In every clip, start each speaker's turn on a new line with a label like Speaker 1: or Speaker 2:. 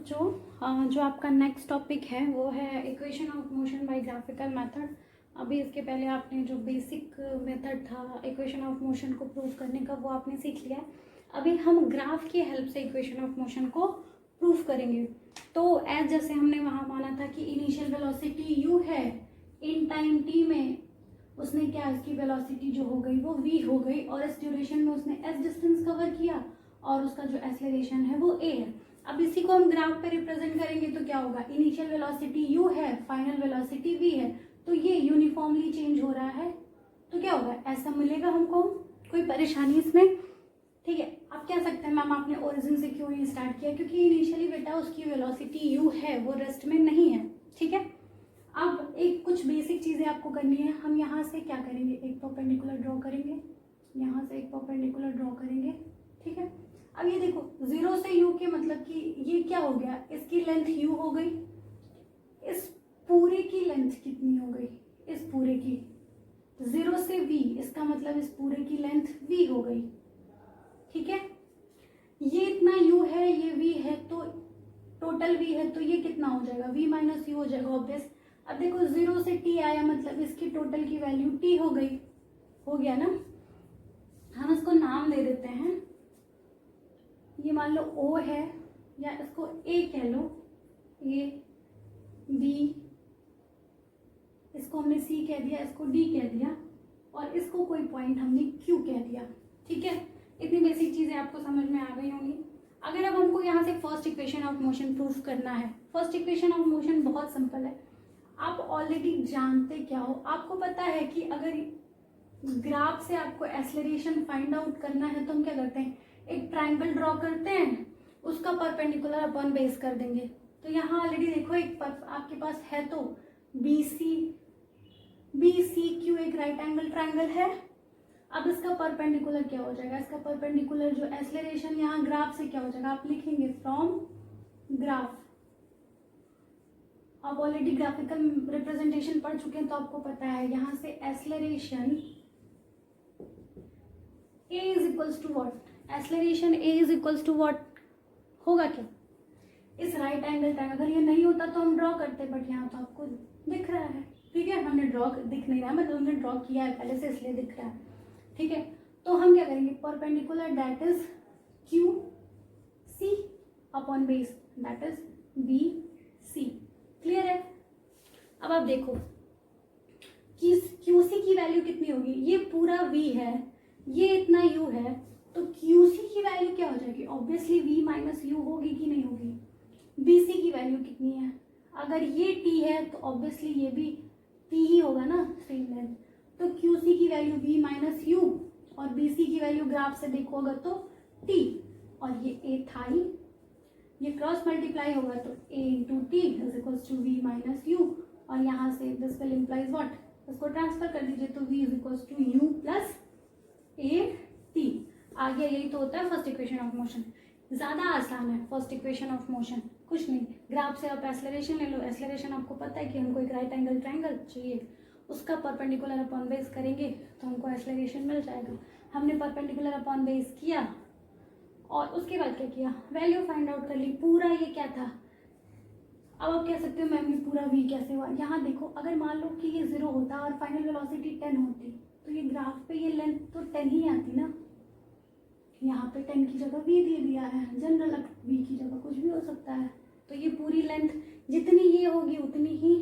Speaker 1: बच्चों, जो आपका नेक्स्ट टॉपिक है वो है equation of motion by graphical method. अभी इसके पहले आपने जो बेसिक मेथड था इक्वेशन ऑफ मोशन को प्रूव करने का वो आपने सीख लिया है। अभी हम ग्राफ की हेल्प से इक्वेशन ऑफ मोशन को प्रूव करेंगे। तो एज जैसे हमने वहाँ माना था कि इनिशियल वेलोसिटी u है, इन टाइम t में उसने क्या इसकी वेलोसिटी जो हो गई वो v हो गई, और इस ड्यूरेशन में उसने s डिस्टेंस कवर किया और उसका जो एक्सेलरेशन है वो a है। अब इसी को हम ग्राफ पे रिप्रेजेंट करेंगे तो क्या होगा, इनिशियल वेलोसिटी u है, फाइनल वेलोसिटी v है, तो ये यूनिफॉर्मली चेंज हो रहा है। तो क्या होगा, ऐसा मिलेगा हमको। कोई परेशानी इसमें? ठीक है। आप कह सकते हैं मैम आपने ओरिजिन से क्यों ये स्टार्ट किया, क्योंकि इनिशियली बेटा उसकी वेलोसिटी u है, वो रेस्ट में नहीं है। ठीक है। अब एक कुछ बेसिक चीज़ें आपको करनी है। हम यहाँ से क्या करेंगे, एक परपेंडिकुलर ड्रॉ करेंगे, यहाँ से एक परपेंडिकुलर ड्रॉ करेंगे। ठीक है। अब ये देखो, जीरो से u के मतलब कि ये क्या हो गया, इसकी लेंथ u हो गई, इस पूरे की लेंथ कितनी हो गई, इस पूरे की जीरो से v, इसका मतलब इस पूरे की लेंथ v हो गई। ठीक है। ये इतना u है, ये v है, तो टोटल v है, तो ये कितना हो जाएगा, v माइनस यू हो जाएगा ऑब्वियस। अब देखो जीरो से t आया, मतलब इसकी टोटल की वैल्यू t हो गई, हो गया ना। हम इसको नाम दे देते हैं, ये मान लो O है, या इसको A कह लो, A B, इसको हमने C कह दिया, इसको D कह दिया, और इसको कोई पॉइंट हमने Q कह दिया। ठीक है। इतनी बेसिक चीजें आपको समझ में आ गई होंगी। अगर अब हमको यहाँ से first equation of motion proof करना है, फर्स्ट इक्वेशन ऑफ मोशन बहुत सिंपल है, आप ऑलरेडी जानते क्या हो। आपको पता है कि अगर ग्राफ से आपको एक्सेलरेशन फाइंड आउट करना है तो हम क्या करते हैं, एक ट्रायंगल ड्रॉ करते हैं, उसका परपेंडिकुलर अपॉन बेस कर देंगे। तो यहाँ ऑलरेडी देखो एक आपके पास है, तो बी सी क्यू एक राइट एंगल ट्रायंगल है। अब इसका परपेंडिकुलर क्या हो जाएगा, इसका परपेंडिकुलर जो एक्सेलरेशन यहाँ ग्राफ से क्या हो जाएगा, आप लिखेंगे फ्रॉम ग्राफ। आप ऑलरेडी ग्राफिकल रिप्रेजेंटेशन पढ़ चुके हैं तो आपको पता है, यहाँ से acceleration a is equals to what, acceleration a is equals to what होगा क्या, इस राइट एंगल ट्रायंगल। अगर ये नहीं होता तो हम ड्रॉ करते, बट यहाँ तो आपको दिख रहा है। ठीक है, हमने ड्रॉ दिख नहीं रहा है, मतलब हमने ड्रॉ किया है पहले से, इसलिए दिख रहा है। ठीक है। तो हम क्या करेंगे, perpendicular that is Q C upon base that is B C. Clear है। अब आप देखो कि क्यू सी की वैल्यू कितनी होगी, ये पूरा v है, ये इतना u है, तो QC की वैल्यू क्या हो जाएगी, ऑब्वियसली v माइनस यू होगी कि नहीं होगी। BC की वैल्यू कितनी है, अगर ये t है तो ऑब्वियसली ये भी t ही होगा ना, सेम लेंथ। तो QC की वैल्यू v माइनस यू, और BC की वैल्यू ग्राफ से देखो अगर तो t, और ये a था ही, ये क्रॉस मल्टीप्लाई होगा तो a into t is equals to v minus u, और यहाँ से दिस विल इम्प्लाइज व्हाट, इसको ट्रांसफर कर दीजिए तो v is equals to u plus a t आ गया। यही तो होता है फर्स्ट इक्वेशन ऑफ मोशन। ज्यादा आसान है फर्स्ट इक्वेशन ऑफ मोशन, कुछ नहीं, ग्राफ से आप एक्सेलरेशन ले लो, एक्सेलरेशन आपको पता है कि हमको एक राइट एंगल ट्रायंगल चाहिए, उसका परपेंडिकुलर अपॉन बेस करेंगे तो हमको एक्सेलरेशन मिल जाएगा। हमने परपेंडिकुलर अपॉन बेस किया और उसके बाद क्या किया, वैल्यू फाइंड आउट कर ली। पूरा ये क्या था, अब आप कह सकते हो मैम ये पूरा v कैसे हुआ। यहाँ देखो, अगर मान लो कि ये 0 होता और फाइनल वेलोसिटी 10 होती, तो ये ग्राफ पे ये लेंथ तो 10 ही आती ना। यहाँ पे 10 की जगह v दे दिया है, जनरल v की जगह कुछ भी हो सकता है, तो ये पूरी लेंथ जितनी ये होगी उतनी ही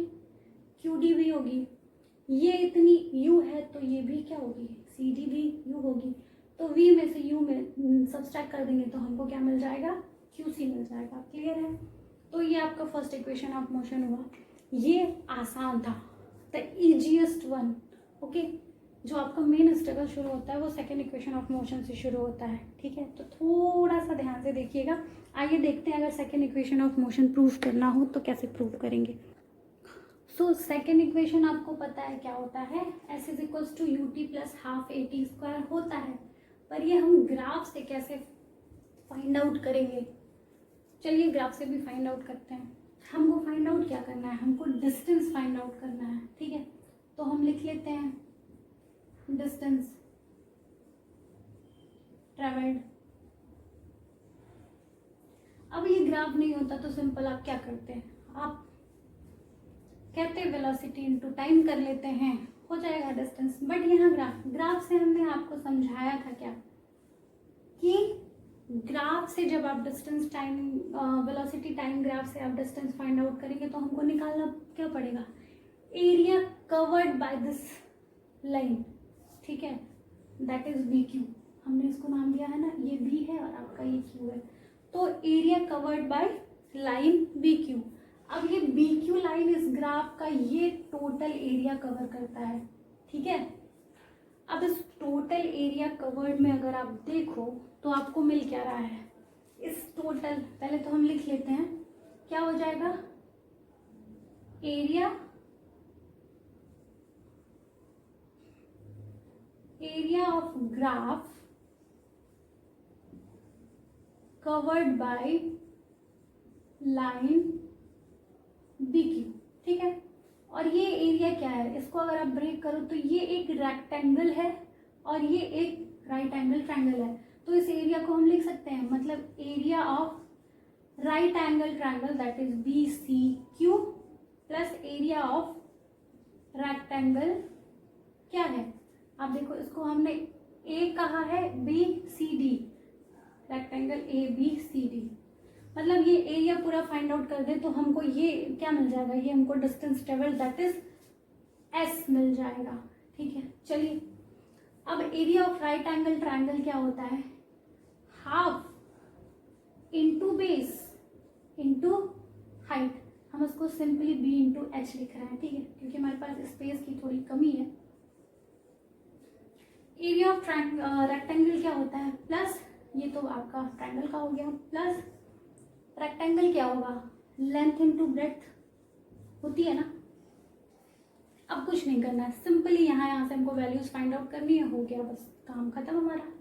Speaker 1: QD भी होगी। ये इतनी u है तो ये भी क्या होगी, CD भी u होगी। तो v में से u में सब्सट्रैक्ट कर देंगे तो हमको क्या मिल जाएगा, QC मिल जाएगा। क्लियर है। तो ये आपका फर्स्ट इक्वेशन ऑफ मोशन हुआ, ये आसान था, द इजीएस्ट वन। ओके। जो आपका मेन स्ट्रगल शुरू होता है वो सेकेंड इक्वेशन ऑफ मोशन से शुरू होता है। ठीक है, तो थोड़ा सा ध्यान से देखिएगा। आइए देखते हैं अगर second equation of motion proof करना हो तो कैसे प्रूफ करेंगे। सो सेकेंड इक्वेशन आपको पता है क्या होता है, s is equals to u t plus half a t square होता है, पर ये हम ग्राफ से कैसे फाइंड आउट करेंगे। चलिए ग्राफ से भी फाइंड आउट करते हैं। हमको फाइंड आउट क्या करना है, हमको डिस्टेंस फाइंड आउट करना है। ठीक है, तो हम लिख लेते हैं डिस्टेंस ट्रेवल्ड। अब ये ग्राफ नहीं होता तो सिंपल आप क्या करते हैं, आप कहते हैं वेलोसिटी इनटू टाइम कर लेते हैं, हो जाएगा डिस्टेंस। बट यहाँ ग्राफ से हमने आपको समझाया था क्या, कि ग्राफ से जब आप distance time velocity time graph से आप डिस्टेंस फाइंड आउट करेंगे तो हमको निकालना क्या पड़ेगा, area covered by this line, ठीक है, दैट इज बी क्यू। हमने इसको नाम दिया है ना, ये बी है और आपका ये क्यू है, तो area covered by line B Q. अब ये बी क्यू लाइन इस ग्राफ का ये टोटल एरिया कवर करता है, ठीक है। अब इस टोटल एरिया कवर्ड में अगर आप देखो तो आपको मिल क्या रहा है, इस टोटल, पहले तो हम लिख लेते हैं, क्या हो जाएगा, area of graph covered by line B Q, ठीक है। और ये एरिया क्या है, इसको अगर आप ब्रेक करो तो ये एक रेक्टेंगल है और ये एक राइट एंगल ट्रायंगल है, तो इस एरिया को हम लिख सकते हैं, मतलब area of right angle triangle that is B C Q plus area of rectangle क्या है, आप देखो इसको हमने ए कहा है, B C D, rectangle A B C D, मतलब ये एरिया पूरा फाइंड आउट कर दे तो हमको ये क्या मिल जाएगा, ये हमको distance travel that is S मिल जाएगा, ठीक है। चलिए अब area of right angle triangle क्या होता है, half into base into height, हम उसको सिंपली बी इंटू एच लिख रहे हैं, ठीक है, क्योंकि हमारे पास स्पेस की थोड़ी कमी है। एरिया ऑफ रेक्टेंगल क्या होता है, प्लस ये तो आपका ट्रायंगल का हो गया, प्लस रेक्टेंगल क्या होगा, लेंथ इंटू ब्रेड्थ होती है ना। अब कुछ नहीं करना है, सिंपली यहाँ से हमको वैल्यूज फाइंड आउट करनी है, हो गया बस काम खत्म हमारा।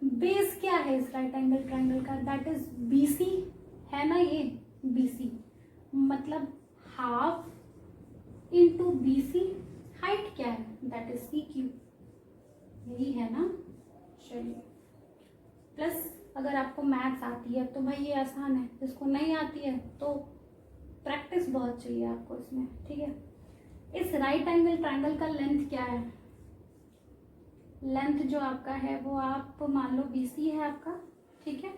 Speaker 1: बेस क्या है इस राइट एंगल ट्रायंगल का, दैट इज बीसी है ना, ये बीसी मतलब हाफ इंटू बीसी, हाइट क्या है दैट इज सी क्यू, यही है ना। चलिए प्लस अगर आपको मैथ्स आती है तो भाई ये आसान है, जिसको नहीं आती है तो प्रैक्टिस बहुत चाहिए आपको इसमें, ठीक है। इस राइट एंगल ट्रायंगल का लेंथ क्या है, लेंथ जो आपका है वो आप मान लो BC है आपका, ठीक है,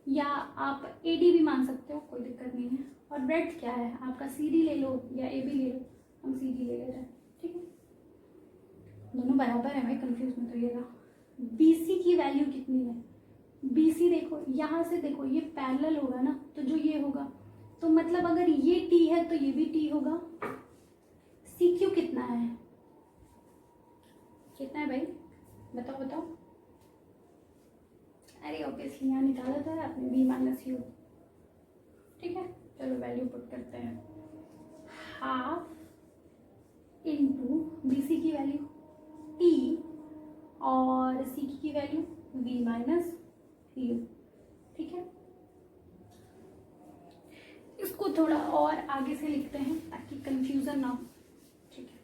Speaker 1: या आप AD भी मान सकते हो, कोई दिक्कत नहीं है। और ब्रेड्थ क्या है आपका, CD ले लो या AB ले लो, हम CD ले रहे हैं, ठीक है, दोनों बराबर है भाई, कंफ्यूज मत होइएगा। BC की वैल्यू कितनी है, BC देखो यहाँ से देखो, ये पैरेलल होगा ना, तो जो ये होगा तो मतलब अगर ये T है तो ये भी T होगा। CQ कितना है, कितना है भाई, बताओ बताओ, अरे ऑब्वियसली यहाँ निकाला था आपने B माइनस यू, ठीक है। चलो वैल्यू पुट करते हैं, हाफ इंटू BC की वैल्यू T और CQ की वैल्यू V माइनस यू, ठीक है। इसको थोड़ा और आगे से लिखते हैं ताकि कंफ्यूजन ना हो, ठीक है।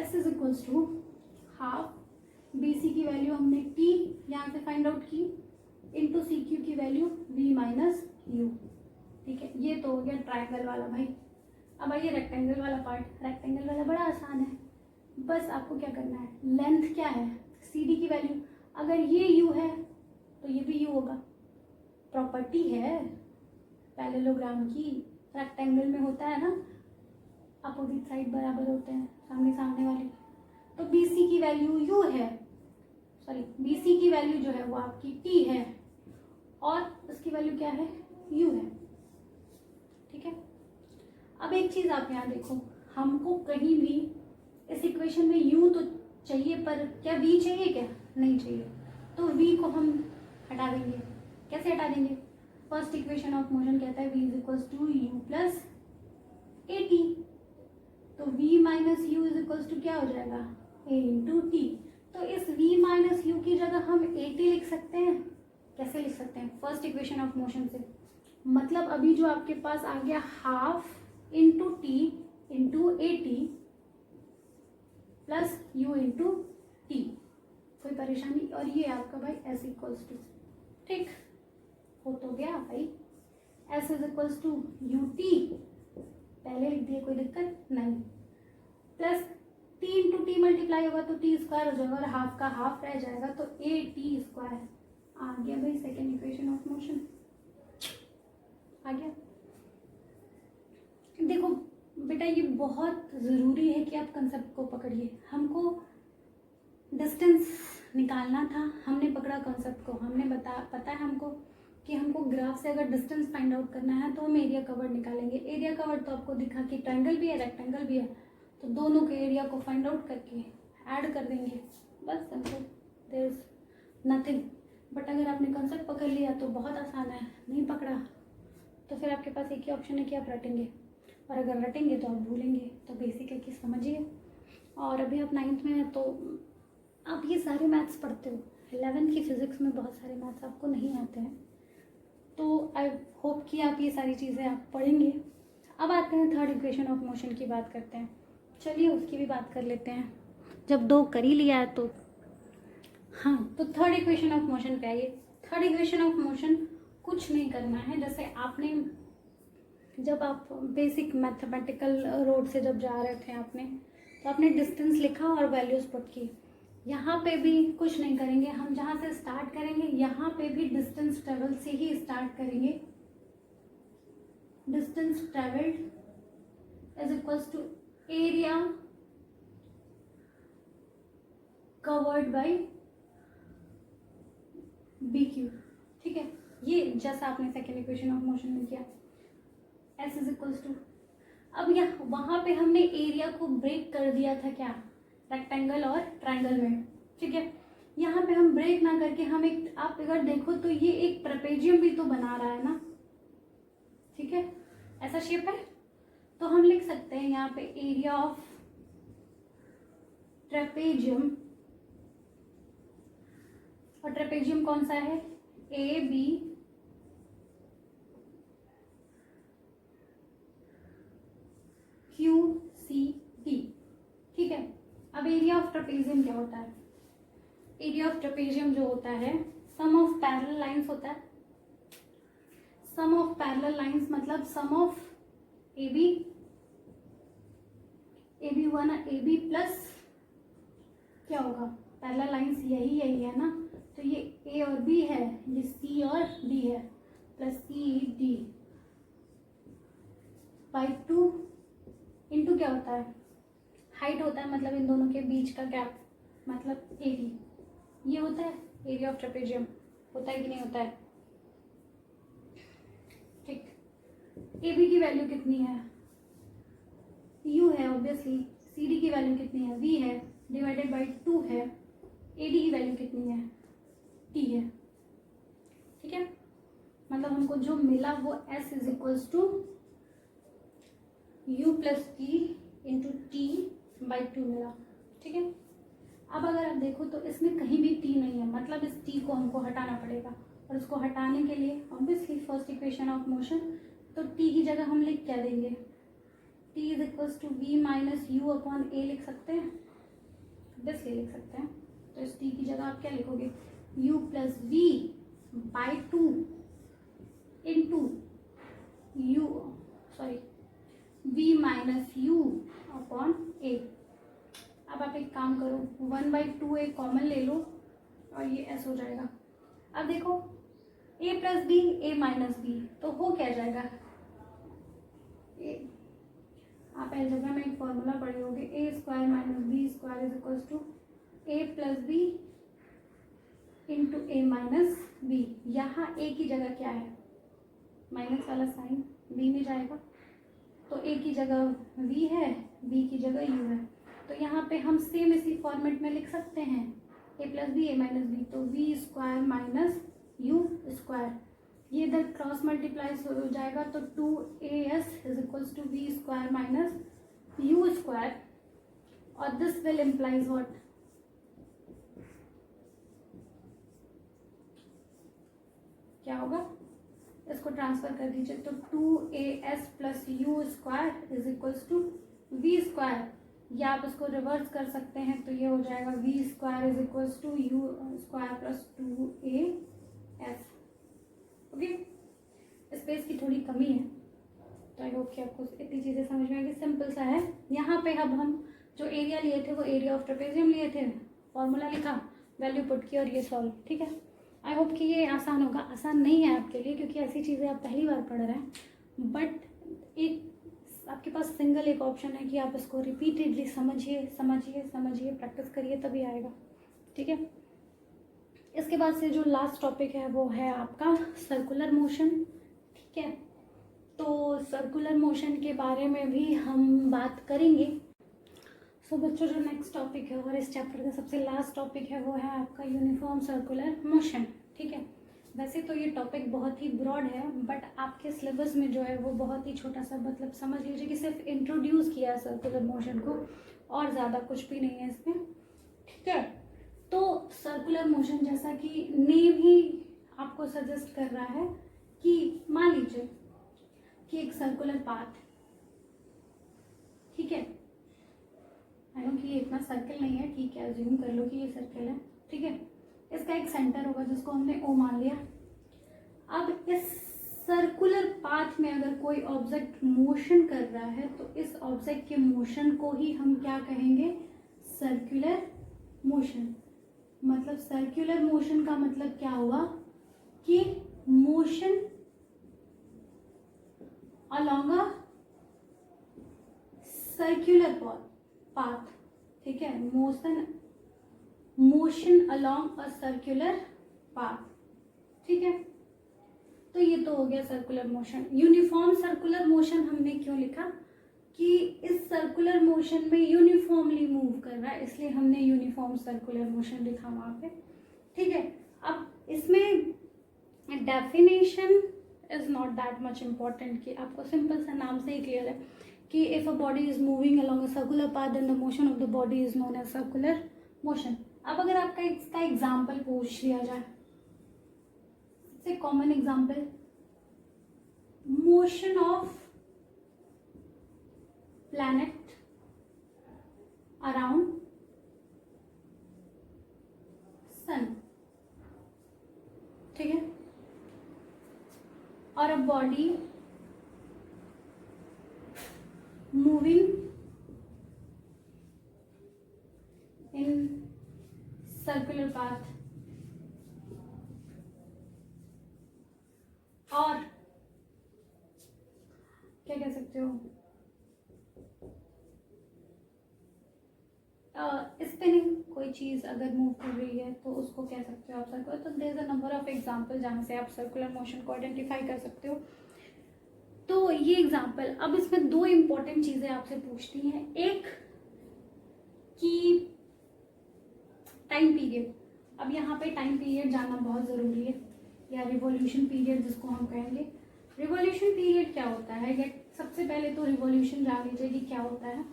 Speaker 1: S is equals to half BC की वैल्यू हमने T यहाँ से फाइंड आउट की इंटू CQ की वैल्यू V माइनस यू, ठीक है। ये तो हो गया ट्रायंगल वाला भाई। अब आइए रेक्टेंगल वाला पार्ट, रेक्टेंगल वाला बड़ा आसान है, बस आपको क्या करना है, लेंथ क्या है CD की वैल्यू, अगर ये U है तो ये भी U होगा, प्रॉपर्टी है पैरेललोग्राम की, रेक्टेंगल में होता है ना, अपोजिट साइड बराबर होते हैं सामने सामने वाले, तो BC की वैल्यू U है, सॉरी BC की वैल्यू जो है वो आपकी T है और उसकी वैल्यू क्या है, U है, ठीक है। अब एक चीज आप यहाँ देखो, हमको कहीं भी इस इक्वेशन में U तो चाहिए, पर क्या V चाहिए, क्या नहीं चाहिए, तो V को हम हटा देंगे। कैसे हटा देंगे, फर्स्ट इक्वेशन ऑफ मोशन कहता है V is equals to U plus AT, तो V minus u is equals to क्या हो जाएगा, A इंटू टी। तो इस V माइनस यू की जगह हम AT लिख सकते हैं, कैसे लिख सकते हैं, फर्स्ट इक्वेशन ऑफ मोशन से, मतलब अभी जो आपके पास आ गया half into T into AT plus U into T, कोई परेशानी, और ये आपका भाई S इक्वल्स टू ठीक हो तो गया भाई। S is equals to u t, पहले लिख दिए, कोई दिक्कत नहीं। Plus t into t multiply होगा तो टी स्क्वायर हो जाएगा और हाफ का हाफ रह जाएगा तो ए टी स्क्वायर आ गया भाई सेकेंड इक्वेशन ऑफ मोशन आ गया। देखो बेटा ये बहुत ज़रूरी है कि आप कंसेप्ट को पकड़िए। हमको डिस्टेंस निकालना था, हमने पकड़ा कंसेप्ट को, हमने पता है हमको कि हमको ग्राफ से अगर डिस्टेंस फाइंड आउट करना है तो हम एरिया कवर निकालेंगे। एरिया कवर तो आपको दिखा कि ट्रायंगल भी है रेक्टेंगल भी है, तो दोनों के एरिया को फाइंड आउट करके ऐड कर देंगे, बस simple, there is nothing. But अगर आपने कंसेप्ट पकड़ लिया तो बहुत आसान है, नहीं पकड़ा तो फिर आपके पास एक ही ऑप्शन है कि आप रटेंगे, और अगर रटेंगे तो आप भूलेंगे। तो बेसिक है कि समझिए। और अभी आप 9th में हैं तो आप ये सारे मैथ्स पढ़ते हो, 11th की फिज़िक्स में बहुत सारे मैथ्स आपको नहीं आते हैं, तो आई होप कि आप ये सारी चीज़ें आप पढ़ेंगे। अब आते हैं थर्ड इक्वेशन ऑफ मोशन की बात करते हैं। चलिए उसकी भी बात कर लेते हैं, जब 2 कर ही लिया है तो। हाँ, तो थर्ड इक्वेशन ऑफ मोशन पे आइए। थर्ड इक्वेशन ऑफ मोशन कुछ नहीं करना है, जैसे आपने जब आप बेसिक मैथमेटिकल रोड से जब जा रहे थे आपने, तो आपने डिस्टेंस लिखा और वैल्यूज पुट की। यहाँ पे भी कुछ नहीं करेंगे, हम जहाँ से स्टार्ट करेंगे यहाँ पे भी डिस्टेंस ट्रेवल से ही स्टार्ट करेंगे। Distance travelled is equals to area covered by B Q. ठीक है, ये जैसा आपने सेकेंड इक्वेशन ऑफ मोशन में किया, एस इज इक्वल्स टू, अब यहाँ वहाँ पे हमने एरिया को ब्रेक कर दिया था क्या, रेक्टेंगल और ट्रायंगल में। ठीक है, यहाँ पे हम ब्रेक ना करके हम एक, आप अगर देखो तो ये एक ट्रेपेजियम भी तो बना रहा है ना। ठीक है, ऐसा शेप है, तो हम लिख सकते हैं यहाँ पे एरिया ऑफ ट्रेपेजियम, और ट्रेपेजियम कौन सा है, A B Q C D. ठीक है, अब एरिया ऑफ ट्रेपेजियम क्या होता है, एरिया ऑफ ट्रेपेजियम जो होता है सम ऑफ पैरेलल लाइंस होता है। सम ऑफ पैरेलल लाइंस मतलब सम ऑफ ए बी हुआ ना, ए बी प्लस क्या होगा, पैरेलल लाइंस यही है ना, तो ये ए और बी है, ये सी और डी है, plus C D by 2 into क्या होता है, हाइट होता है, मतलब इन दोनों के बीच का गैप, मतलब एडी। ये होता है एरिया ऑफ ट्रेपेजियम, होता है कि नहीं होता है। ठीक, ए बी की वैल्यू कितनी है, यू है ऑब्वियसली, सी डी की वैल्यू कितनी है, वी है, डिवाइडेड बाई 2 है, ए डी की वैल्यू कितनी है, टी है। ठीक है, मतलब हमको जो मिला वो s is equals to u plus t into t by 2 मिला। ठीक है, अब अगर आप देखो तो इसमें कहीं भी टी नहीं है, मतलब इस टी को हमको हटाना पड़ेगा, और उसको हटाने के लिए obviously first equation of motion, तो टी की जगह हम लिख क्या देंगे, t is equals to v minus u upon a लिख सकते हैं, ऑब्वियसली लिख सकते हैं। तो इस टी की जगह आप क्या लिखोगे, u plus v by 2 into u, sorry v minus u upon a. अब आप एक काम करो, 1/2 एक कॉमन ले लो और ये s हो जाएगा। अब देखो a plus b a minus b, तो हो क्या जाएगा, आप इस जगह में एक फॉर्मूला पढ़े होगे, a square minus b square is equals to a plus b into a minus b. यहाँ ए की जगह क्या है, माइनस वाला साइन बी में जाएगा, तो ए की जगह v है, b की जगह u है, तो यहाँ पे हम सेम इसी फॉर्मेट में लिख सकते हैं, a plus b a minus b, तो v square minus u square, ये इधर क्रॉस मल्टीप्लाई हो जाएगा, तो 2as is equals to v square minus u square, और दिस विल इम्प्लाइज व्हाट, क्या होगा, इसको ट्रांसफर कर दीजिए, तो 2as plus u square is equals to v square, या आप इसको रिवर्स कर सकते हैं, तो ये हो जाएगा v square is equals to u square plus 2as। Space की थोड़ी कमी है, तो आई होप कि आपको इतनी चीज़ें समझ में आएगी। सिंपल सा है। यहाँ पे अब हम जो एरिया लिए थे वो एरिया ऑफ ट्रेपेजियम लिए थे, फॉर्मूला लिखा, वैल्यू पुट की और ये सॉल्व। ठीक है, आई होप कि ये आसान होगा। आसान नहीं है आपके लिए क्योंकि ऐसी चीज़ें आप पहली बार पढ़ रहे हैं, बट एक आपके पास सिंगल एक ऑप्शन है कि आप इसको रिपीटेडली समझिए समझिए समझिए, प्रैक्टिस करिए, तभी आएगा। ठीक है, इसके बाद से जो लास्ट टॉपिक है वो है आपका सर्कुलर मोशन। ठीक है, तो सर्कुलर मोशन के बारे में भी हम बात करेंगे। सो बच्चों, जो नेक्स्ट टॉपिक है और इस चैप्टर का सबसे लास्ट टॉपिक है वो है आपका यूनिफॉर्म सर्कुलर मोशन। ठीक है, वैसे तो ये टॉपिक बहुत ही ब्रॉड है, बट आपके सिलेबस में जो है वो बहुत ही छोटा सा, मतलब समझ लीजिए कि सिर्फ इंट्रोड्यूस किया है सर्कुलर मोशन को, और ज़्यादा कुछ भी नहीं है इसमें। ठीक है, तो सर्कुलर मोशन जैसा कि नेम ही आपको सजेस्ट कर रहा है कि मान लीजिए कि एक सर्कुलर पाथ, ठीक है, आई नो कि ये इतना सर्कल नहीं है, ठीक है, अज्यूम कर लो कि ये सर्कल है। ठीक है, इसका एक सेंटर होगा जिसको हमने ओ मान लिया। अब इस सर्कुलर पाथ में अगर कोई ऑब्जेक्ट मोशन कर रहा है तो इस ऑब्जेक्ट के मोशन को ही हम क्या कहेंगे? Circular motion. मतलब सर्कुलर मोशन का मतलब क्या हुआ कि motion along a circular path। ठीक है, motion along a circular path। ठीक है, तो ये तो हो गया circular motion. Uniform circular motion हमने क्यों लिखा? कि इस सर्कुलर मोशन में यूनिफॉर्मली मूव कर रहा है, इसलिए हमने यूनिफॉर्म सर्कुलर मोशन लिखा वहां पे। ठीक है, अब इसमें definition is not that much important, कि आपको सिंपल सा नाम से ही क्लियर है कि if a body is moving along a circular path then the motion of the body is known as circular motion. अब अगर आपका इसका एग्जाम्पल पूछ लिया जाए, सबसे common example, motion of planet around sun. ठीक है, और a body moving in circular path, और क्या कह सकते हो, स्पिनिंग कोई चीज अगर मूव कर रही है तो उसको कह सकते हो आप सर्कुलर। तो there is a number of example जहां से आप सर्कुलर मोशन को आइडेंटिफाई कर सकते हो। तो ये एग्जांपल, अब इसमें दो इंपॉर्टेंट चीजें आपसे पूछती हैं। एक कि टाइम पीरियड। अब यहाँ पे टाइम पीरियड जानना बहुत जरूरी है, या रिवॉल्यूशन पीरियड जिसको हम कहेंगे। रिवॉल्यूशन पीरियड क्या होता है? या सबसे पहले तो रिवॉल्यूशन जान लीजिए कि क्या होता है।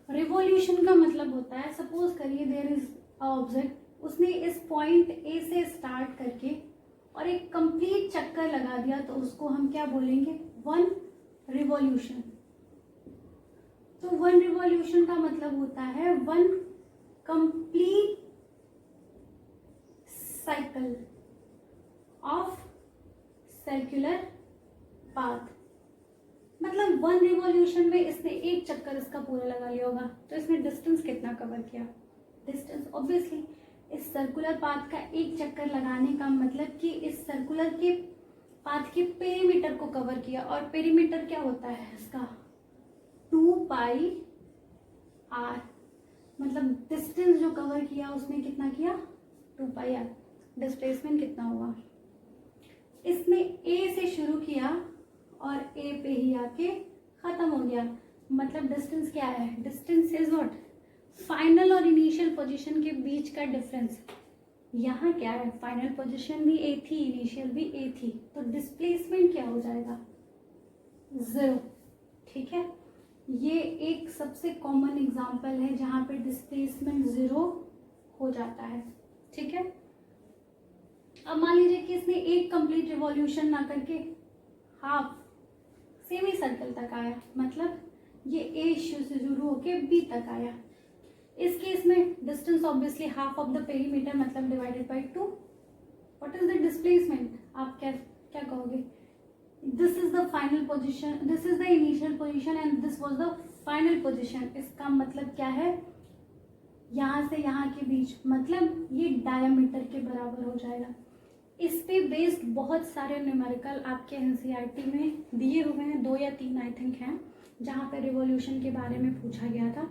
Speaker 1: रिवॉल्यूशन का मतलब होता है, सपोज करिए देयर इज ऑब्जेक्ट, उसने इस पॉइंट ए से स्टार्ट करके और एक कंप्लीट चक्कर लगा दिया, तो उसको हम क्या बोलेंगे? One revolution. तो वन रिवॉल्यूशन का मतलब होता है one complete cycle of circular path. मतलब वन रिवॉल्यूशन में इसने एक चक्कर इसका पूरा लगा लिया होगा, तो इसने डिस्टेंस कितना कवर किया? डिस्टेंस ऑब्वियसली इस सर्कुलर पाथ का एक चक्कर लगाने का मतलब कि इस सर्कुलर के पाथ के पेरीमीटर को कवर किया। और पेरीमीटर क्या होता है इसका? 2πr। मतलब डिस्टेंस जो कवर किया उसने कितना किया? 2πr। डिस्प्लेसमेंट कितना हुआ? इसने ए से शुरू किया और ए पे ही आके खत्म हो गया। मतलब डिस्टेंस क्या है? Distance is what? फाइनल और इनिशियल पोजीशन के बीच का डिफरेंस। यहाँ क्या है? फाइनल पोजीशन भी ए थी, इनिशियल भी ए थी, तो डिस्प्लेसमेंट क्या हो जाएगा? 0। ठीक है, ये एक सबसे कॉमन एग्जांपल है जहाँ पे डिस्प्लेसमेंट 0 हो जाता है। ठीक है, अब मान लीजिए कि इसने एक कंप्लीट रिवॉल्यूशन ना करके हाफ सेमी सर्कल तक आया, मतलब ये ए से शुरू होके बी तक आया। इस केस में distance obviously half of the perimeter, मतलब divided by 2। What is the displacement? आप क्या क्या कहोगे? This is the final position, this is the initial position and this was the final position. इसका मतलब क्या है? यहाँ से यहाँ के बीच, मतलब ये डायमीटर के बराबर हो जाएगा। इस पे बेस्ड बहुत सारे न्यूमेरिकल आपके एनसीईआरटी में दिए हुए हैं, 2 या 3 आई थिंक हैं, जहाँ पे रिवॉल्यूशन के बारे में पूछा गया था।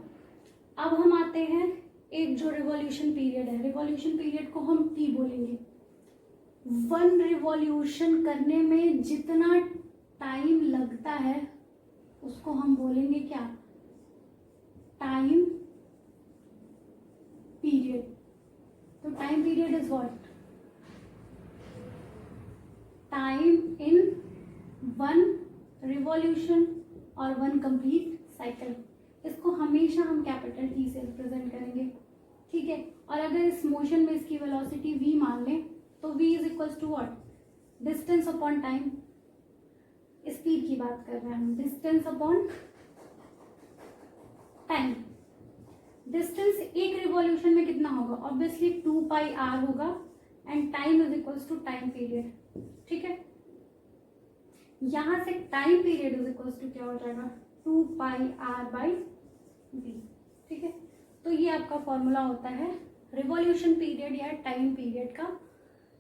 Speaker 1: अब हम आते हैं एक जो रिवॉल्यूशन पीरियड है, रिवॉल्यूशन पीरियड को हम टी बोलेंगे। 1 रिवॉल्यूशन करने में जितना टाइम लगता है उसको हम बोलेंगे क्या? Time period. तो time period is what? Time in 1 revolution और 1 कंप्लीट साइकिल। इसको हमेशा हम कैपिटल टी से रिप्रेजेंट करेंगे, ठीक है। और अगर इस मोशन में इसकी वेलोसिटी v मान लें तो v is equals to what? Distance upon time. Speed की बात कर रहे हैं हम, डिस्टेंस अपॉन टाइम। डिस्टेंस एक रिवॉल्यूशन में कितना होगा? ऑब्वियसली 2 पाई r होगा and time is equals to time period, ठीक है। यहां से time period is equals to क्या हो जाएगा? 2 पाई r बाई v, ठीक है। तो ये आपका फॉर्मूला होता है रिवॉल्यूशन पीरियड या टाइम पीरियड का,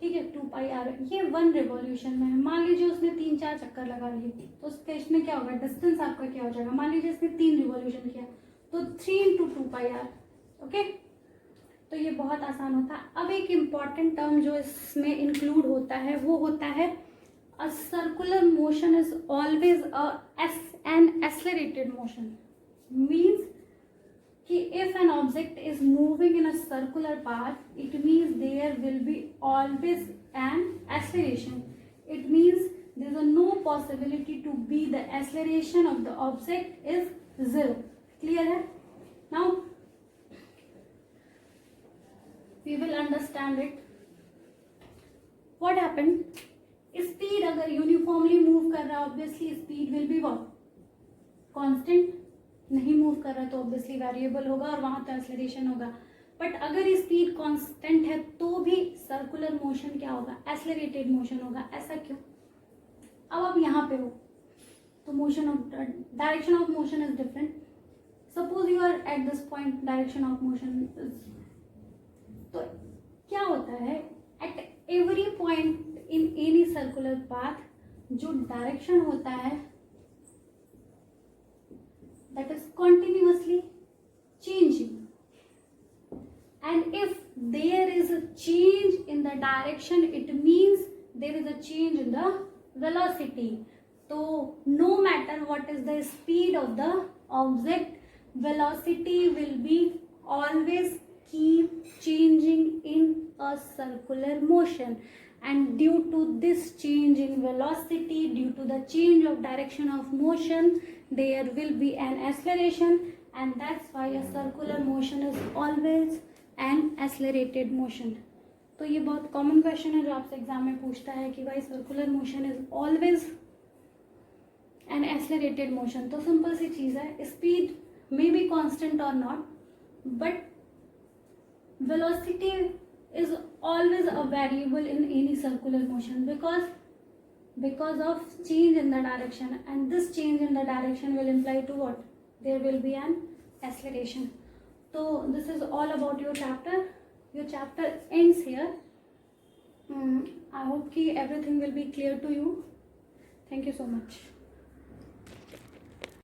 Speaker 1: ठीक है। 2 पाई r, ये 1 रिवॉल्यूशन में है। मान लीजिए उसने 3-4 चक्कर लगा लिए तो उस केस में क्या होगा? डिस्टेंस आपका क्या हो जाएगा? मान लीजिए इसने 3 रिवॉल्यूशन किया तो 3 × 2 पाई r, ओके। तो ये बहुत आसान होता है। अब एक इम्पॉर्टेंट टर्म जो इसमें इंक्लूड होता है वो होता है a circular motion is always an accelerated motion. Means कि if an object is moving in a circular path, it means there will be always an acceleration. It means there is no possibility to be the acceleration of the object is 0. Clear है? Now we will understand it. What happened? Speed अगर uniformly move कर रहा है obviously speed will be what? Constant. नहीं move कर रहा तो obviously variable होगा और वहां तो एक्सेलरेशन होगा। बट अगर स्पीड कांस्टेंट है तो भी सर्कुलर मोशन क्या होगा? एक्सेलरेटेड मोशन होगा। ऐसा क्यों? अब आप यहाँ पे हो तो motion of direction of motion is different. Suppose you are at this point, direction of motion is, तो क्या होता है at every point in any circular path जो डायरेक्शन होता है that is continuously changing, and if there is a change in the direction it means there is a change in the velocity. So no matter what is the speed of the object, velocity will be always keep changing in a circular motion, and due to this change in velocity, due to the change of direction of motion, there will be an acceleration, and that's why a circular motion is always an accelerated motion. तो ये बहुत common question है जो आपसे exam में पूछता है कि भाई circular motion is always an accelerated motion. तो सिंपल सी चीज़ है, स्पीड मे बी कांस्टेंट और not, but velocity is always a variable in any circular motion because of change in the direction, and this change in the direction will imply to what? There will be an acceleration. So this is all about your chapter. Your chapter ends here. I hope कि everything will be clear to you. Thank you so much.